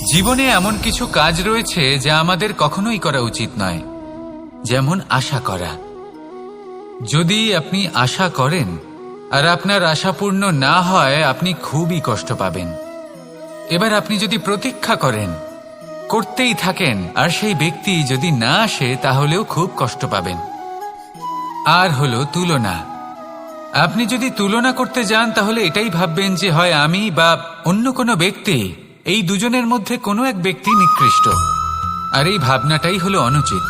জীবনে এমন কিছু কাজ রয়েছে যা আমাদের কখনোই করা উচিত নয়, যেমন আশা করা। যদি আপনি আশা করেন আর আপনার আশা পূর্ণ না হয়, আপনি খুবই কষ্ট পাবেন। এবার আপনি যদি প্রতীক্ষা করেন, করতেই থাকেন, আর সেই ব্যক্তি যদি না আসে, তাহলেও খুব কষ্ট পাবেন। আর হলো তুলনা। আপনি যদি তুলনা করতে যান, তাহলে এটাই ভাববেন যে হয় আমি বা অন্য কোনো ব্যক্তি, এই দুজনের মধ্যে কোনো এক ব্যক্তি নিকৃষ্ট। আর এই ভাবনাটাই হলো অনুচিত।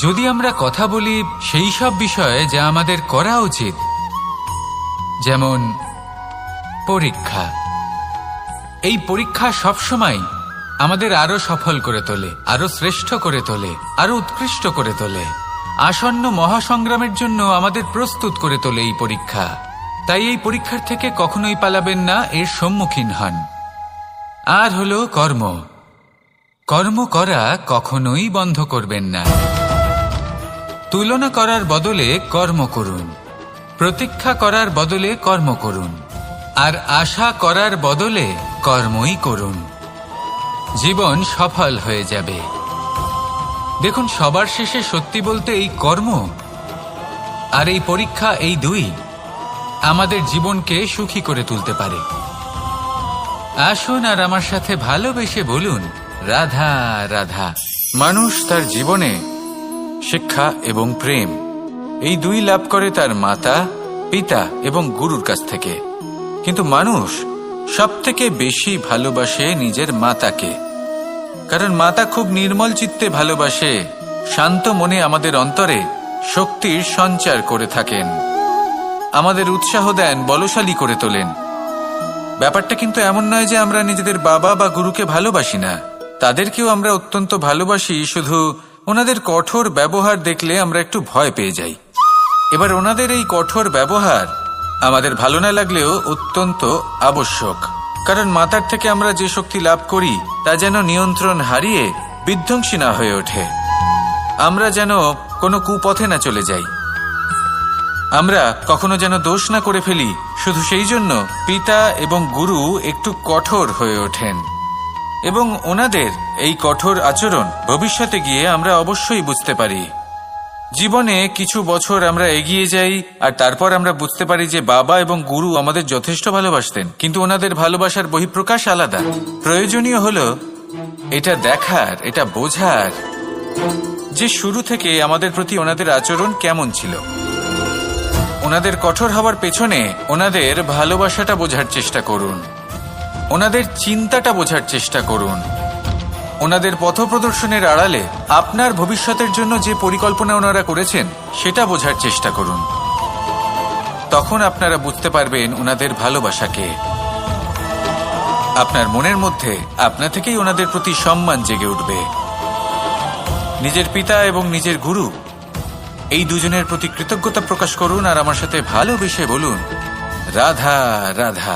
যদি আমরা কথা বলি সেই সব বিষয়ে যা আমাদের করা উচিত, যেমন পরীক্ষা। এই পরীক্ষা সবসময় আমাদের আরো সফল করে তোলে, আরো শ্রেষ্ঠ করে তোলে, আরো উৎকৃষ্ট করে তোলে। আসন্ন মহাসংগ্রামের জন্য আমাদের প্রস্তুত করে তোলে এই পরীক্ষা। তাই এই পরীক্ষার থেকে কখনোই পালাবেন না, এর সম্মুখীন হন। আর হলো কর্ম। কর্ম করা কখনোই বন্ধ করবেন না। তুলনা করার বদলে কর্ম করুন, প্রতীক্ষা করার বদলে কর্ম করুন, আর আশা করার বদলে কর্মই করুন। জীবন সফল হয়ে যাবে। দেখুন, সবার শেষে সত্যি বলতে এই কর্ম আর এই পরীক্ষা, এই দুই আমাদের জীবনকে সুখী করে তুলতে পারে। আসুন আর আমার সাথে ভালোবেসে বলুন, রাধা রাধা। মানুষ তার জীবনে শিক্ষা এবং প্রেম এই দুই লাভ করে তার মাতা, পিতা এবং গুরুর কাছ থেকে। কিন্তু মানুষ সবথেকে বেশি ভালোবাসে নিজের মাতাকে, কারণ মাতা খুব নির্মল চিত্তে ভালোবাসে, শান্ত মনে আমাদের অন্তরে শক্তির সঞ্চার করে থাকেন, আমাদের উৎসাহ দেন, বলশালী করে তোলেন। ব্যাপারটা কিন্তু এমন নয় যে আমরা নিজেদের বাবা বা গুরুকে ভালোবাসি না, তাদেরকেও আমরা অত্যন্ত ভালোবাসি, শুধু ওনাদের কঠোর ব্যবহার দেখলে আমরা একটু ভয় পেয়ে যাই। এবার ওনাদের এই কঠোর ব্যবহার আমাদের ভালো না লাগলেও অত্যন্ত আবশ্যক, কারণ মাতার থেকে আমরা যে শক্তি লাভ করি তা যেন নিয়ন্ত্রণ হারিয়ে বিধ্বংসী না হয়ে ওঠে, আমরা যেন কোনো কুপথে না চলে যাই, আমরা কখনো যেন দোষ না করে ফেলি। শুধু সেই জন্য পিতা এবং গুরু একটু কঠোর হয়ে ওঠেন, এবং ওনাদের এই কঠোর আচরণ ভবিষ্যতে গিয়ে আমরা অবশ্যই বুঝতে পারি। জীবনে কিছু বছর আমরা এগিয়ে যাই আর তারপর আমরা বুঝতে পারি যে বাবা এবং গুরু আমাদের যথেষ্ট ভালোবাসতেন, কিন্তু ওনাদের ভালোবাসার বহিঃপ্রকাশ আলাদা। প্রয়োজনীয় হলো এটা দেখার, এটা বোঝার যে শুরু থেকে আমাদের প্রতি ওনাদের আচরণ কেমন ছিল। ওনাদের কঠোর হওয়ার পেছনে ওনাদের ভালোবাসাটা বোঝার চেষ্টা করুন, ওনাদের চিন্তাটা বোঝার চেষ্টা করুন, ওনাদের পথপ্রদর্শনের আড়ালে আপনার ভবিষ্যতের জন্য যে পরিকল্পনা ওনারা করেছেন সেটা বোঝার চেষ্টা করুন। তখন আপনারা বুঝতে পারবেন ওনাদের ভালোবাসাকে। আপনার মনের মধ্যে আপনা থেকেই ওনাদের প্রতি সম্মান জেগে উঠবে। নিজের পিতা এবং নিজের গুরু এই দুজনের প্রতি কৃতজ্ঞতা প্রকাশ করুন আর আমার সাথে ভালোবেসে বলুন, রাধা রাধা।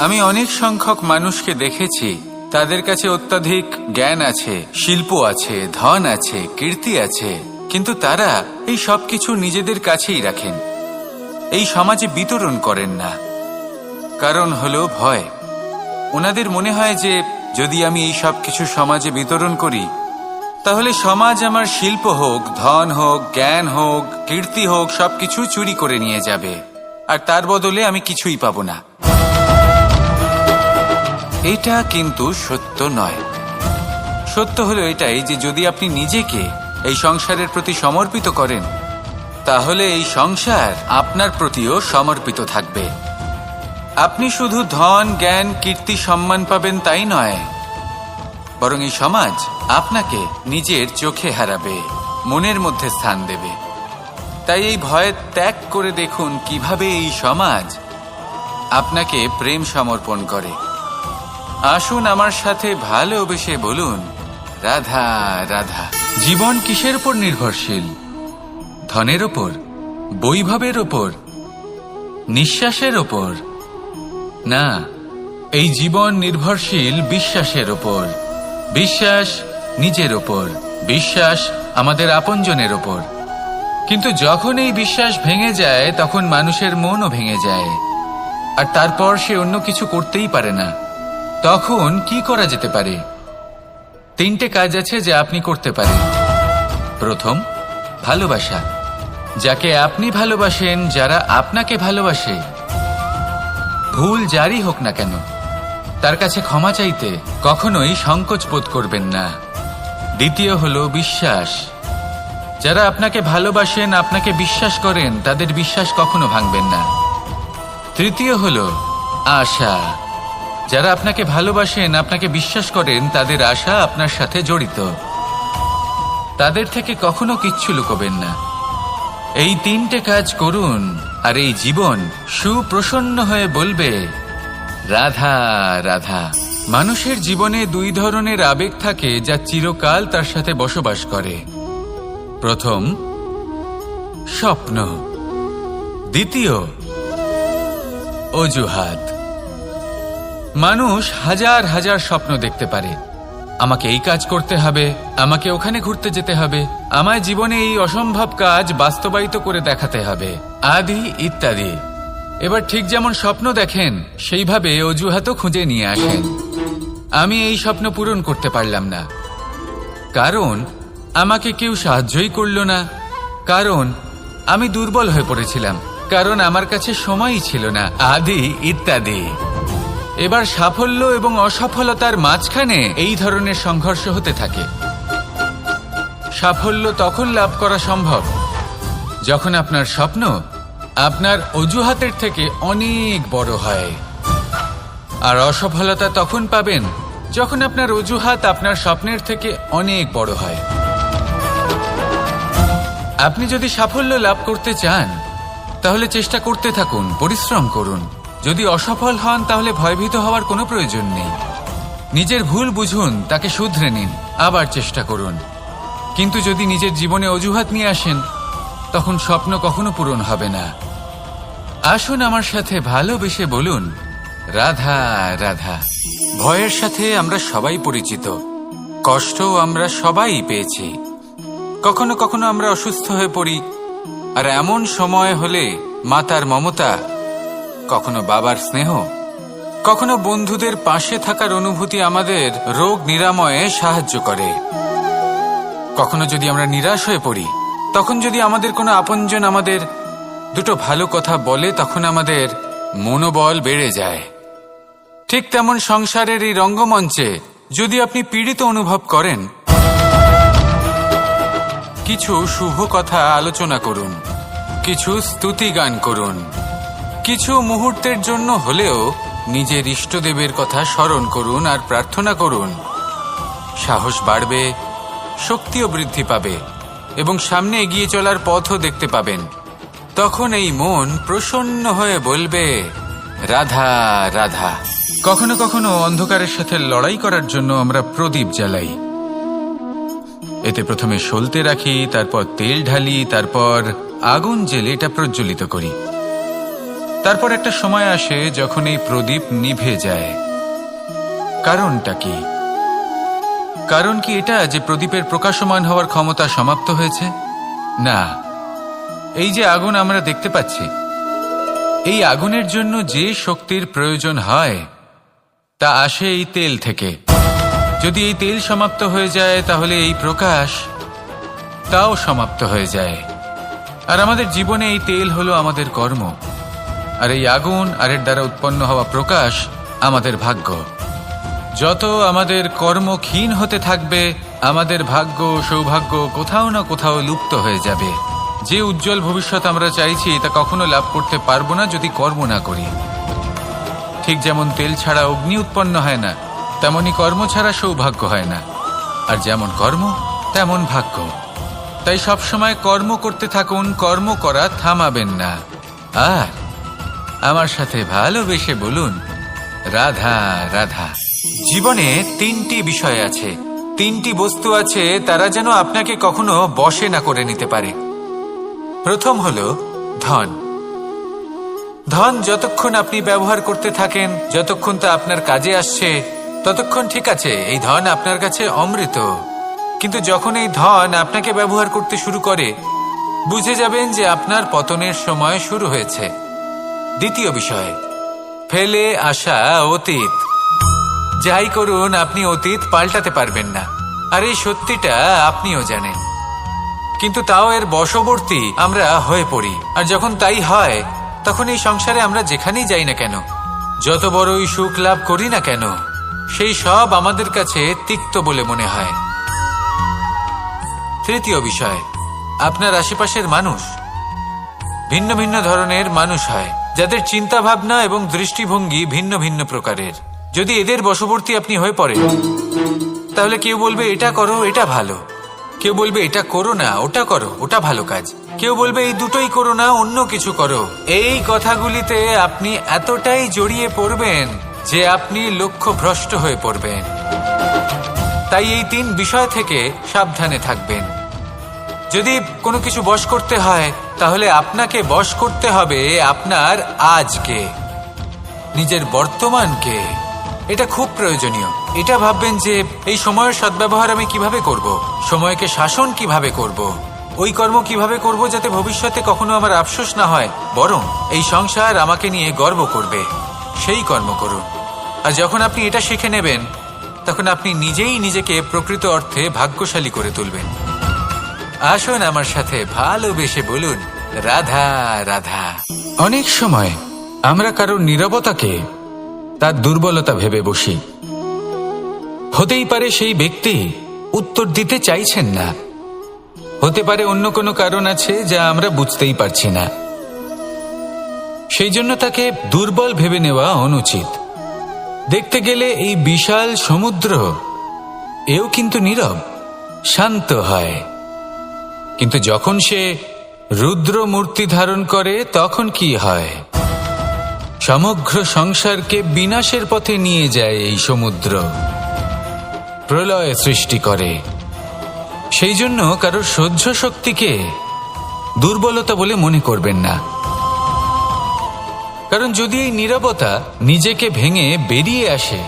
আমি অনেক সংখ্যক মানুষকে দেখেছি, তাদের কাছে অত্যাধিক জ্ঞান আছে, শিল্প আছে, ধন আছে, কীর্তি আছে, কিন্তু তারা এই সব কিছু নিজেদের কাছেই রাখেন, এই সমাজে বিতরণ করেন না। কারণ হলো ভয়। ওনাদের মনে হয় যে যদি আমি এই সব কিছু সমাজে বিতরণ করি, তাহলে সমাজ আমার শিল্প হোক, ধন হোক, জ্ঞান হোক, কীর্তি হোক, সবকিছু চুরি করে নিয়ে যাবে, আর তার বদলে আমি কিছুই পাবো না। এটা কিন্তু সত্য নয়। সত্য হলো এটাই যে যদি আপনি নিজেকে এই সংসারের প্রতি সমর্পিত করেন, তাহলে এই সংসার আপনার প্রতিও সমর্পিত থাকবে। আপনি শুধু ধন, জ্ঞান, কীর্তি, সম্মান পাবেন তাই নয়, বরং এই সমাজ আপনাকে নিজের চোখে হারাবে, মনের মধ্যে স্থান দেবে। তাই এই ভয় ত্যাগ করে দেখুন কিভাবে এই সমাজ আপনাকে প্রেম সমর্পণ করে। আসুন আমার সাথে ভালোবেসে বলুন, রাধা রাধা। জীবন কিসের উপর নির্ভরশীল? ধনের ওপর, বৈভবের ওপর, নিঃশ্বাসের ওপর? না, এই জীবন নির্ভরশীল বিশ্বাসের ওপর। বিশ্বাস নিজের ওপর, বিশ্বাস আমাদের আপনজনের ওপর। কিন্তু যখন এই বিশ্বাস ভেঙে যায়, তখন মানুষের মনও ভেঙে যায়, আর তারপর সে অন্য কিছু করতেই পারে না। তখন কি করা যেতে পারে? তিনটে কাজ আছে যা আপনি করতে পারেন। প্রথম, ভালোবাসা। যাকে আপনি ভালোবাসেন, যারা আপনাকে ভালোবাসে, ভুল যারই হোক না কেন, তার কাছে ক্ষমা চাইতে কখনোই সংকোচ বোধ করবেন না। দ্বিতীয় হলো বিশ্বাস। যারা আপনাকে ভালোবাসেন, আপনাকে বিশ্বাস করেন, তাদের বিশ্বাস কখনো ভাঙবেন না। তৃতীয় হলো আশা। যারা আপনাকে ভালোবাসেন, আপনাকে বিশ্বাস করেন, তাদের আশা আপনার সাথে জড়িত। তাদের থেকে কখনো কিচ্ছু লুকোবেন না। এই তিনটে কাজ করুন আর এই জীবন সুপ্রসন্ন হয়ে বলবে রাধা রাধা। মানুষের জীবনে দুই ধরনের আবেগ থাকে যা চিরকাল তার সাথে বসবাস করে। প্রথম, স্বপ্ন। দ্বিতীয়, অজুহাত। মানুষ হাজার হাজার স্বপ্ন দেখতে পারে। আমাকে এই কাজ করতে হবে, আমাকে ওখানে ঘুরতে যেতে হবে, আমায় জীবনে এই অসম্ভব কাজ বাস্তবায়িত করে দেখাতে হবে, আদি ইত্যাদি। এবার ঠিক যেমন স্বপ্ন দেখেন, সেইভাবে অজুহাতও খুঁজে নিয়ে আসেন। আমি এই স্বপ্ন পূরণ করতে পারলাম না, কারণ আমাকে কেউ সাহায্যই করল না, কারণ আমি দুর্বল হয়ে পড়েছিলাম, কারণ আমার কাছে সময়ই ছিল না, আদি ইত্যাদি। এবার সাফল্য এবং অসফলতার মাঝখানে এই ধরনের সংঘর্ষ হতে থাকে। সাফল্য তখন লাভ করা সম্ভব যখন আপনার স্বপ্ন আপনার অজুহাতের থেকে অনেক বড় হয়, আর অসফলতা তখন পাবেন যখন আপনার অজুহাত আপনার স্বপ্নের থেকে অনেক বড় হয়। আপনি যদি সাফল্য লাভ করতে চান, তাহলে চেষ্টা করতে থাকুন, পরিশ্রম করুন। যদি অসফল হন, তাহলে ভয়ভীত হওয়ার কোনো প্রয়োজন নেই। নিজের ভুল বুঝুন, তাকে শুধরে নিন, আবার চেষ্টা করুন। কিন্তু যদি নিজের জীবনে অজুহাত নিয়ে আসেন, তখন স্বপ্ন কখনো পূরণ হবে না। আসুন আমার সাথে ভালোবেসে বলুন রাধা রাধা। ভয়ের সাথে আমরা সবাই পরিচিত, কষ্টও আমরা সবাই পেয়েছি। কখনো কখনো আমরা অসুস্থ হয়ে পড়ি, আর এমন সময় হলে মাতার মমতা, কখনো বাবার স্নেহ, কখনো বন্ধুদের পাশে থাকার অনুভূতি আমাদের রোগ নিরাময়ে সাহায্য করে। কখনো যদি আমরা নিরাশ হয়ে পড়ি, তখন যদি আমাদের কোনো আপনজন আমাদের দুটো ভালো কথা বলে, তখন আমাদের মনোবল বেড়ে যায়। ঠিক তেমন সংসারের এই রঙ্গমঞ্চে যদি আপনি পীড়িত অনুভব করেন, কিছু শুভ কথা আলোচনা করুন, কিছু স্তুতি গান করুন, কিছু মুহূর্তের জন্য হলেও নিজের ইষ্টদেবের কথা স্মরণ করুন আর প্রার্থনা করুন। সাহস বাড়বে, শক্তিও বৃদ্ধি পাবে এবং সামনে এগিয়ে চলার পথও দেখতে পাবেন। তখন এই মন প্রসন্ন হয়ে বলবে রাধা রাধা। কখনো কখনো অন্ধকারের সাথে লড়াই করার জন্য আমরা প্রদীপ জ্বালাই। এতে প্রথমে সলতে রাখি, তারপর তেল ঢালি, তারপর আগুন জেলে এটা প্রজ্বলিত করি। তারপর একটা সময় আসে যখন এই প্রদীপ নিভে যায়। কারণটা কি? কারণ কি এটা যে প্রদীপের প্রকাশমান হওয়ার ক্ষমতা সমাপ্ত হয়েছে? না, এই যে আগুন আমরা দেখতে পাচ্ছি, এই আগুনের জন্য যে শক্তির প্রয়োজন হয় তা আসে এই তেল থেকে। যদি এই তেল সমাপ্ত হয়ে যায়, তাহলে এই প্রকাশ তাও সমাপ্ত হয়ে যায়। আর আমাদের জীবনে এই তেল হলো আমাদের কর্ম, আর এই আগুন আর এর দ্বারা উৎপন্ন হওয়া প্রকাশ আমাদের ভাগ্য। যত আমাদের কর্ম ক্ষীণ হতে থাকবে, আমাদের ভাগ্য সৌভাগ্য কোথাও না কোথাও লুপ্ত হয়ে যাবে। যে উজ্জ্বল ভবিষ্যৎ আমরা চাইছি তা কখনো লাভ করতে পারবো না যদি কর্ম না করি। ঠিক যেমন তেল ছাড়া অগ্নি উৎপন্ন হয় না, তেমনি কর্ম ছাড়া সৌভাগ্য হয় না। আর যেমন কর্ম তেমন ভাগ্য। তাই সবসময় কর্ম করতে থাকুন, কর্ম করা থামাবেন না। আর আমার সাথে ভালোবেসে বলুন রাধা রাধা। জীবনে তিনটি বিষয় আছে, তিনটি বস্তু আছে, তারা যেন আপনাকে কখনো বশে না করে নিতে পারে। প্রথম হলো ধন। ধন যতক্ষণ আপনি ব্যবহার করতে থাকেন, যতক্ষণ তা আপনার কাজে আসছে, ততক্ষণ ঠিক আছে, এই ধন আপনার কাছে অমৃত। কিন্তু যখন এই ধন আপনাকে ব্যবহার করতে শুরু করে, বুঝে যাবেন যে আপনার পতনের সময় শুরু হয়েছে। দ্বিতীয় বিষয়, ফেলে আসা অতীত। যাই করুন আপনি অতীত পাল্টাতে পারবেন না, আর এই সত্যিটা আপনিও জানেন। কিন্তু তাও এর বশবর্তী আমরা হয়ে পড়ি, আর যখন তাই হয় তখন এই সংসারে আমরা যেখানেই যাই না কেন, যত বড়ই সুখ লাভ করি না কেন, সেই সব আমাদের কাছে তিক্ত বলে মনে হয়। তৃতীয় বিষয়, আপনার আশেপাশের মানুষ ভিন্ন ভিন্ন ধরনের মানুষ হয়, যাদের চিন্তা ভাবনা এবং দৃষ্টিভঙ্গি ভিন্ন ভিন্ন প্রকারের। যদি এদের বশবর্তী আপনি হয়ে পড়েন, তাহলে কেউ বলবে এটা করো, এটা ভালো, কেউ বলবে এটা করো না, ওটা করো, ওটা ভালো কাজ, কেউ বলবে এই দুটোই করো না, অন্য কিছু করো। এই কথাগুলিতে আপনি এতটাই জড়িয়ে পড়বেন যে আপনি লক্ষ্যভ্রষ্ট হয়ে পড়বেন। তাই এই 3 বিষয় থেকে সাবধানে থাকবেন। যদি কোনো কিছু বশ করতে হয়, তাহলে আপনাকে বশ করতে হবে আপনার আজকে, নিজের বর্তমানকে। এটা খুব প্রয়োজনীয়। এটা ভাববেন যে এই সময়ের সদ্ব্যবহার আমি কিভাবে করব, সময়কে শাসন কিভাবে করব, ওই কর্ম কিভাবে করব যাতে ভবিষ্যতে কখনো আমার আফসোস না হয়, বরং এই সংসার আমাকে নিয়ে গর্ব করবে, সেই কর্ম করুন। আর যখন আপনি এটা শিখে নেবেন, তখন আপনি নিজেই নিজেকে প্রকৃত অর্থে ভাগ্যশালী করে তুলবেন। আসুন আমার সাথে ভালোবেসে বলুন, রাধা রাধা। অনেক সময় আমরা কারোর নীরবতাকে তার দুর্বলতা ভেবে বসি। হতেই পারে সেই ব্যক্তি উত্তর দিতে চাইছেন না, হতে পারে অন্য কোনো কারণ আছে যা আমরা বুঝতেই পারছি না। সেই জন্য তাকে দুর্বল ভেবে নেওয়া অনুচিত। দেখতে গেলে এই বিশাল সমুদ্র এও কিন্তু নীরব, শান্ত হয়। কিন্তু যখন সে রুদ্র মূর্তি ধারণ করে তখন কি হয়? সমগ্র সংসারকে বিনাশের পথে নিয়ে যায় এই সমুদ্র, প্রলয় সৃষ্টি করে। সেই জন্য কারোর সহ্য শক্তিকে দুর্বলতা বলে মনে করবেন না, কারণ যদি এই নীরবতা নিজেকে ভেঙে বেরিয়ে আসে,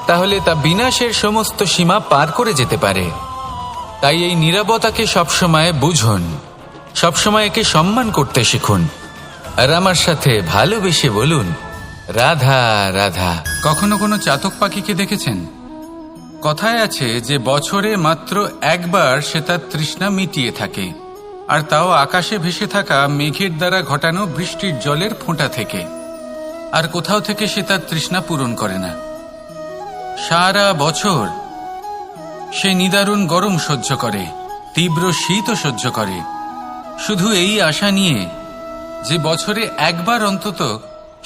তাহলে তা বিনাশের সমস্ত সীমা পার করে যেতে পারে। তাই এই নীরবতাকে সবসময় বুঝুন, সবসময় একে সম্মান করতে শিখুন, আর আমার সাথে ভালোবেসে বলুন, রাধা রাধা। কখনো কোনো চাতক পাখিকে দেখেছেন? কথায় আছে যে বছরে মাত্র একবার সে তার তৃষ্ণা মিটিয়ে থাকে, আর তাও আকাশে ভেসে থাকা মেঘের দ্বারা ঘটানো বৃষ্টির জলের ফোঁটা থেকে। আর কোথাও থেকে সে তার তৃষ্ণা পূরণ করে না। সারা বছর সে নিদারুণ গরম সহ্য করে, তীব্র শীতও সহ্য করে, শুধু এই আশা নিয়ে যে বছরে একবার অন্তত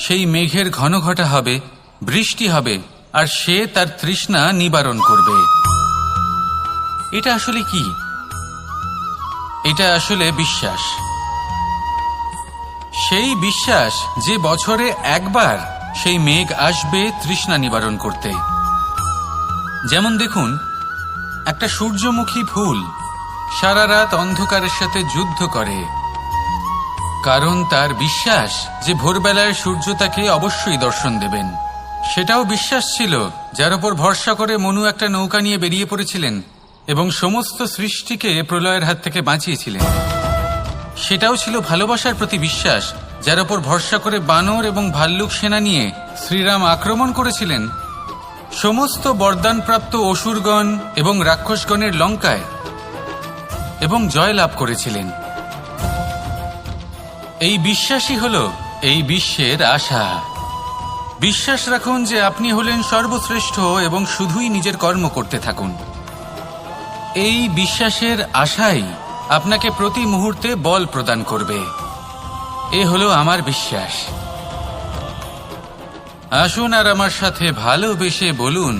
সেই মেঘের ঘন ঘটা হবে, বৃষ্টি হবে, আর সে তার তৃষ্ণা নিবারণ করবে। এটা আসলে কি? এটা আসলে বিশ্বাস। সেই বিশ্বাস যে বছরে একবার সেই মেঘ আসবে তৃষ্ণা নিবারণ করতে। যেমন দেখুন, একটা সূর্যমুখী ফুল সারা রাত অন্ধকারের সাথে যুদ্ধ করে, কারণ তার বিশ্বাস যে ভোরবেলায় সূর্য তাকে অবশ্যই দর্শন দেবেন। সেটাও বিশ্বাস ছিল যার উপর ভরসা করে মনু একটা নৌকা নিয়ে বেরিয়ে পড়েছিলেন এবং সমস্ত সৃষ্টিকে প্রলয়ের হাত থেকে বাঁচিয়েছিলেন। সেটাও ছিল ভালোবাসার প্রতি বিশ্বাস, যার উপর ভরসা করে বানর এবং ভাল্লুক সেনা নিয়ে শ্রীরাম আক্রমণ করেছিলেন সমস্ত বরদানপ্রাপ্ত অসুরগণ এবং রাক্ষসগণের লঙ্কায় এবং জয় লাভ করেছিলেন। এই বিশ্বাসই হল এই বিশ্বের আশা। বিশ্বাস রাখুন যে আপনি হলেন সর্বশ্রেষ্ঠ এবং শুধুই নিজের কর্ম করতে থাকুন। এই বিশ্বাসের আশাই আপনাকে প্রতি মুহূর্তে বল প্রদান করবে। এ হলো আমার বিশ্বাস। আসুন আর আমার সাথে ভালোবেসে বলুন,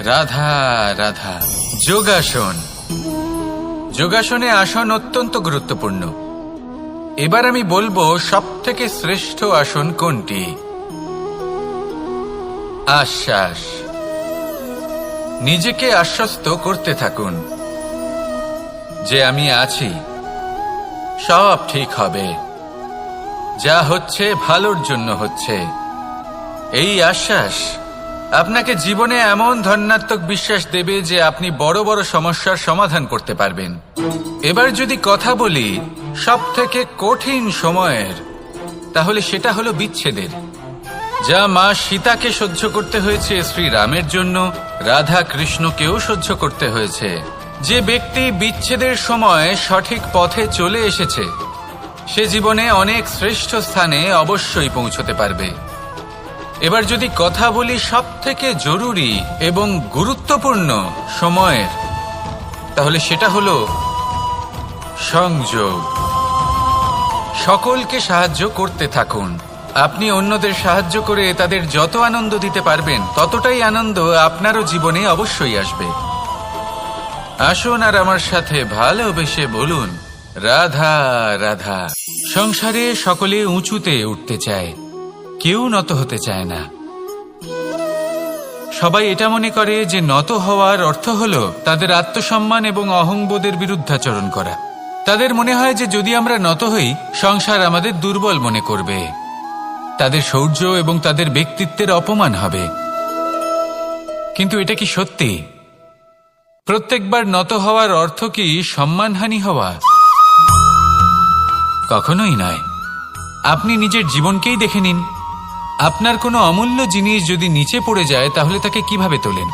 রাধা রাধা। যোগাসন। যোগাসনে আসন অত্যন্ত গুরুত্বপূর্ণ। এবার আমি বলবো সবথেকে শ্রেষ্ঠ আসন কোনটি। আশ্বাস। নিজেকে আশ্বস্ত করতে থাকুন যে আমি আছি, সব ঠিক হবে, যা হচ্ছে ভালোর জন্য হচ্ছে। এই আশ্বাস আপনাকে জীবনে এমন ধনাত্মক বিশ্বাস দেবে যে আপনি বড় বড় সমস্যার সমাধান করতে পারবেন। এবার যদি কথা বলি সবথেকে কঠিন সময়ের, তাহলে সেটা হলো বিচ্ছেদের। যা মা সীতাকে সহ্য করতে হয়েছে শ্রীরামের জন্য, রাধা কৃষ্ণকেও সহ্য করতে হয়েছে। যে ব্যক্তি বিচ্ছেদের সময় সঠিক পথে চলে এসেছে সে জীবনে অনেক শ্রেষ্ঠ স্থানে অবশ্যই পৌঁছতে পারবে। এবার যদি কথা বলি সবথেকে জরুরি এবং গুরুত্বপূর্ণ সময়ের, তাহলে সেটা হলো সংযোগ। সকলকে সাহায্য করতে থাকুন। আপনি অন্যদের সাহায্য করে তাদের যত আনন্দ দিতে পারবেন ততটাই আনন্দ আপনারও জীবনে অবশ্যই আসবে। আসুন আর আমার সাথে ভালোবেসে বলুন, রাধা রাধা। সংসারে সকলে উঁচুতে উঠতে চায়, কেউ নত হতে চায় না। সবাই এটা মনে করে যে নত হওয়ার অর্থ হলো তাদের আত্মসম্মান এবং অহংবোধের বিরুদ্ধাচরণ করা। তাদের মনে হয় যে যদি আমরা নত হই সংসার আমাদের দুর্বল মনে করবে, তাদের শৌর্য এবং তাদের ব্যক্তিত্বের অপমান হবে। কিন্তু এটা কি সত্যি? প্রত্যেকবার নত হওয়ার অর্থ কি সম্মানহানি হওয়া? কখনোই নয়। আপনি নিজের জীবনকেই দেখে নিন। আপনার কোনো অমূল্য জিনিস যদি নিচে পড়ে যায় তাহলে তাকে কিভাবে তোলেন?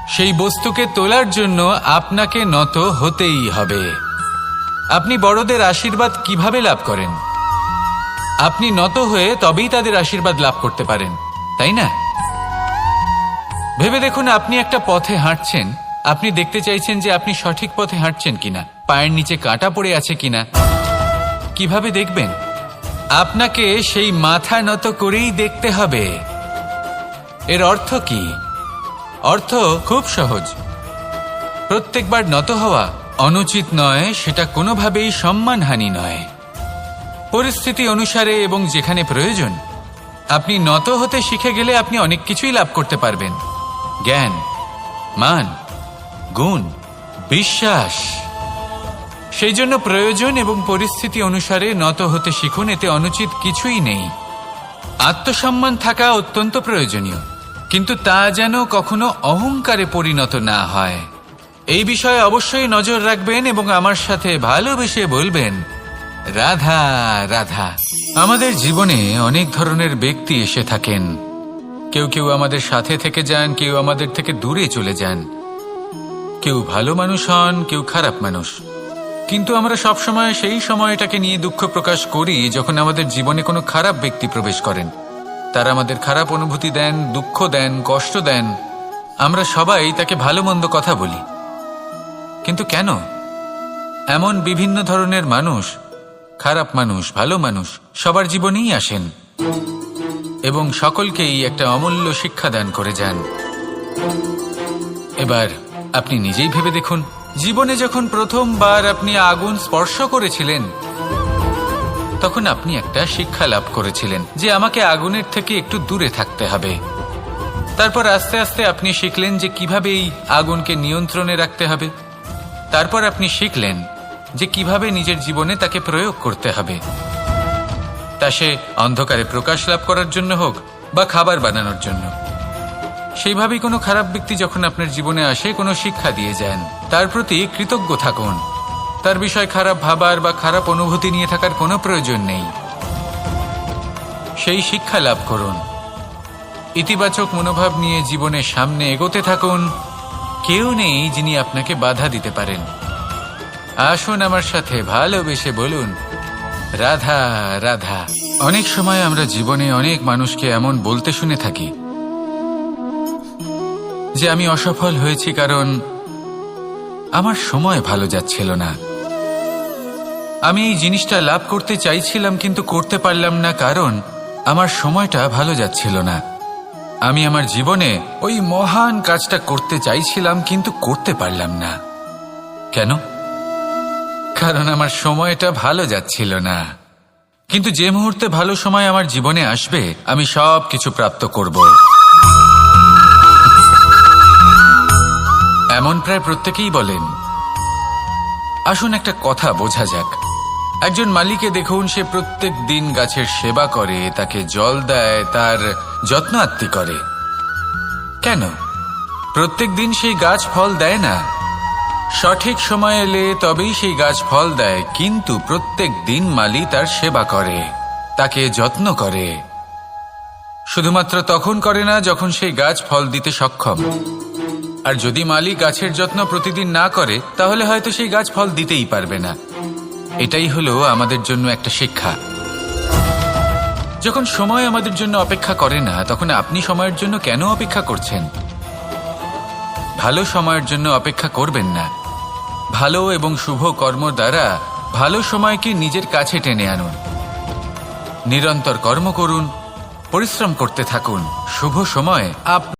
সেই বস্তুকে তোলার জন্য আপনাকে নত হতেই হবে। আপনি বড়দের আশীর্বাদ কিভাবে লাভ করেন? আপনি নত হয়ে তবেই তাদের আশীর্বাদ লাভ করতে পারেন, তাই না? ভেবে দেখুন, আপনি একটা পথে হাঁটছেন, আপনি দেখতে চাইছেন যে আপনি সঠিক পথে হাঁটছেন কিনা, পায়ের নিচে কাঁটা পড়ে আছে কিনা। কিভাবে দেখবেন? আপনাকে সেই মাথা নত করেই দেখতে হবে। এর অর্থ কি? অর্থ খুব সহজ। প্রত্যেকবার নত হওয়া অনুচিত নয়, সেটা কোনোভাবেই সম্মানহানি নয়। পরিস্থিতি অনুসারে এবং যেখানে প্রয়োজন আপনি নত হতে শিখে গেলে আপনি অনেক কিছুই লাভ করতে পারবেন। জ্ঞান, মান, গুণ, বিশ্বাস। সেই জন্য প্রয়োজন এবং পরিস্থিতি অনুসারে নত হতে শিখুন, এতে অনুচিত কিছুই নেই। আত্মসম্মান থাকা অত্যন্ত প্রয়োজনীয়, কিন্তু তা যেন কখনো অহংকারে পরিণত না হয়। এই বিষয়ে অবশ্যই নজর রাখবেন এবং আমার সাথে ভালোবেসে বলবেন, রাধা রাধা। আমাদের জীবনে অনেক ধরনের ব্যক্তি এসে থাকেন। কেউ কেউ আমাদের সাথে থেকে যান, কেউ আমাদের থেকে দূরে চলে যান। কেউ ভালো মানুষ হন, কেউ খারাপ মানুষ। কিন্তু আমরা সবসময় সেই সময়টাকে নিয়ে দুঃখ প্রকাশ করি যখন আমাদের জীবনে কোনো খারাপ ব্যক্তি প্রবেশ করেন। তারা আমাদের খারাপ অনুভূতি দেন, দুঃখ দেন, কষ্ট দেন। আমরা সবাই তাকে ভালো মন্দ কথা বলি। কিন্তু কেন? এমন বিভিন্ন ধরনের মানুষ, খারাপ মানুষ, ভালো মানুষ সবার জীবনেই আসেন এবং সকলকেই একটা অমূল্য শিক্ষা দান করে যান। এবার আপনি নিজেই ভেবে দেখুন, জীবনে যখন প্রথমবার আপনি আগুন স্পর্শ করেছিলেন তখন আপনি একটা শিক্ষা লাভ করেছিলেন যে আমাকে আগুনের থেকে একটু দূরে থাকতে হবে। তারপর আস্তে আস্তে আপনি শিখলেন যে কিভাবে এই আগুনকে নিয়ন্ত্রণে রাখতে হবে। তারপর আপনি শিখলেন যে কিভাবে নিজের জীবনে তাকে প্রয়োগ করতে হবে, তা সে অন্ধকারে প্রকাশ লাভ করার জন্য হোক বা খাবার বানানোর জন্য। সেইভাবেই কোনো খারাপ ব্যক্তি যখন আপনার জীবনে আসে কোনো শিক্ষা দিয়ে যান, তার প্রতি কৃতজ্ঞ থাকুন। তার বিষয় খারাপ ভাবার বা খারাপ অনুভূতি নিয়ে থাকার কোনো প্রয়োজন নেই। সেই শিক্ষা লাভ করুন, ইতিবাচক মনোভাব নিয়ে জীবনের সামনে এগোতে থাকুন। কেউ নেই যিনি আপনাকে বাধা দিতে পারেন। আসুন আমার সাথে ভালোবেসে বলুন, রাধা রাধা। অনেক সময় আমরা জীবনে অনেক মানুষকে এমন বলতে শুনে থাকি যে আমি অসফল হয়েছি কারণ আমার সময় ভালো যাচ্ছিল না। আমি এই জিনিসটা লাভ করতে চাইছিলাম কিন্তু করতে পারলাম না কারণ আমার সময়টা ভালো যাচ্ছিল না। আমি আমার জীবনে ওই মহান কাজটা করতে চাইছিলাম কিন্তু করতে পারলাম না। কেন? কারণ আমার সময়টা ভালো যাচ্ছিল না। কিন্তু যে মুহূর্তে ভালো সময় আমার জীবনে আসবে আমি সব কিছু প্রাপ্ত করব। এমন প্রায় প্রত্যেকেই বলেন। আসুন একটা কথা বোঝা যাক। একজন মালিকে দেখুন, সে প্রত্যেক দিন গাছের সেবা করে, তাকে জল দেয়, তার যত্ন আত্তি করে। কেন? প্রত্যেক দিন সেই গাছ ফল দেয় না। সঠিক সময় এলে তবেই সেই গাছ ফল দেয়, কিন্তু প্রত্যেক দিন মালি তার সেবা করে, তাকে যত্ন করে। শুধুমাত্র তখন করে না যখন সেই গাছ ফল দিতে সক্ষম। আর যদি মালি গাছের যত্ন প্রতিদিন না করে তাহলে হয়তো সেই গাছ ফল দিতেই পারবে না। এটাই হলো আমাদের জন্য একটা শিক্ষা। যখন সময় আমাদের জন্য অপেক্ষা করে না, তখন আপনি সময়ের জন্য কেন অপেক্ষা করছেন? ভালো সময়ের জন্য অপেক্ষা করবেন না। ভালো এবং শুভ কর্ম দ্বারা ভালো সময়কে নিজের কাছে টেনে আনুন। নিরন্তর কর্ম করুন, পরিশ্রম করতে থাকুন। শুভ সময়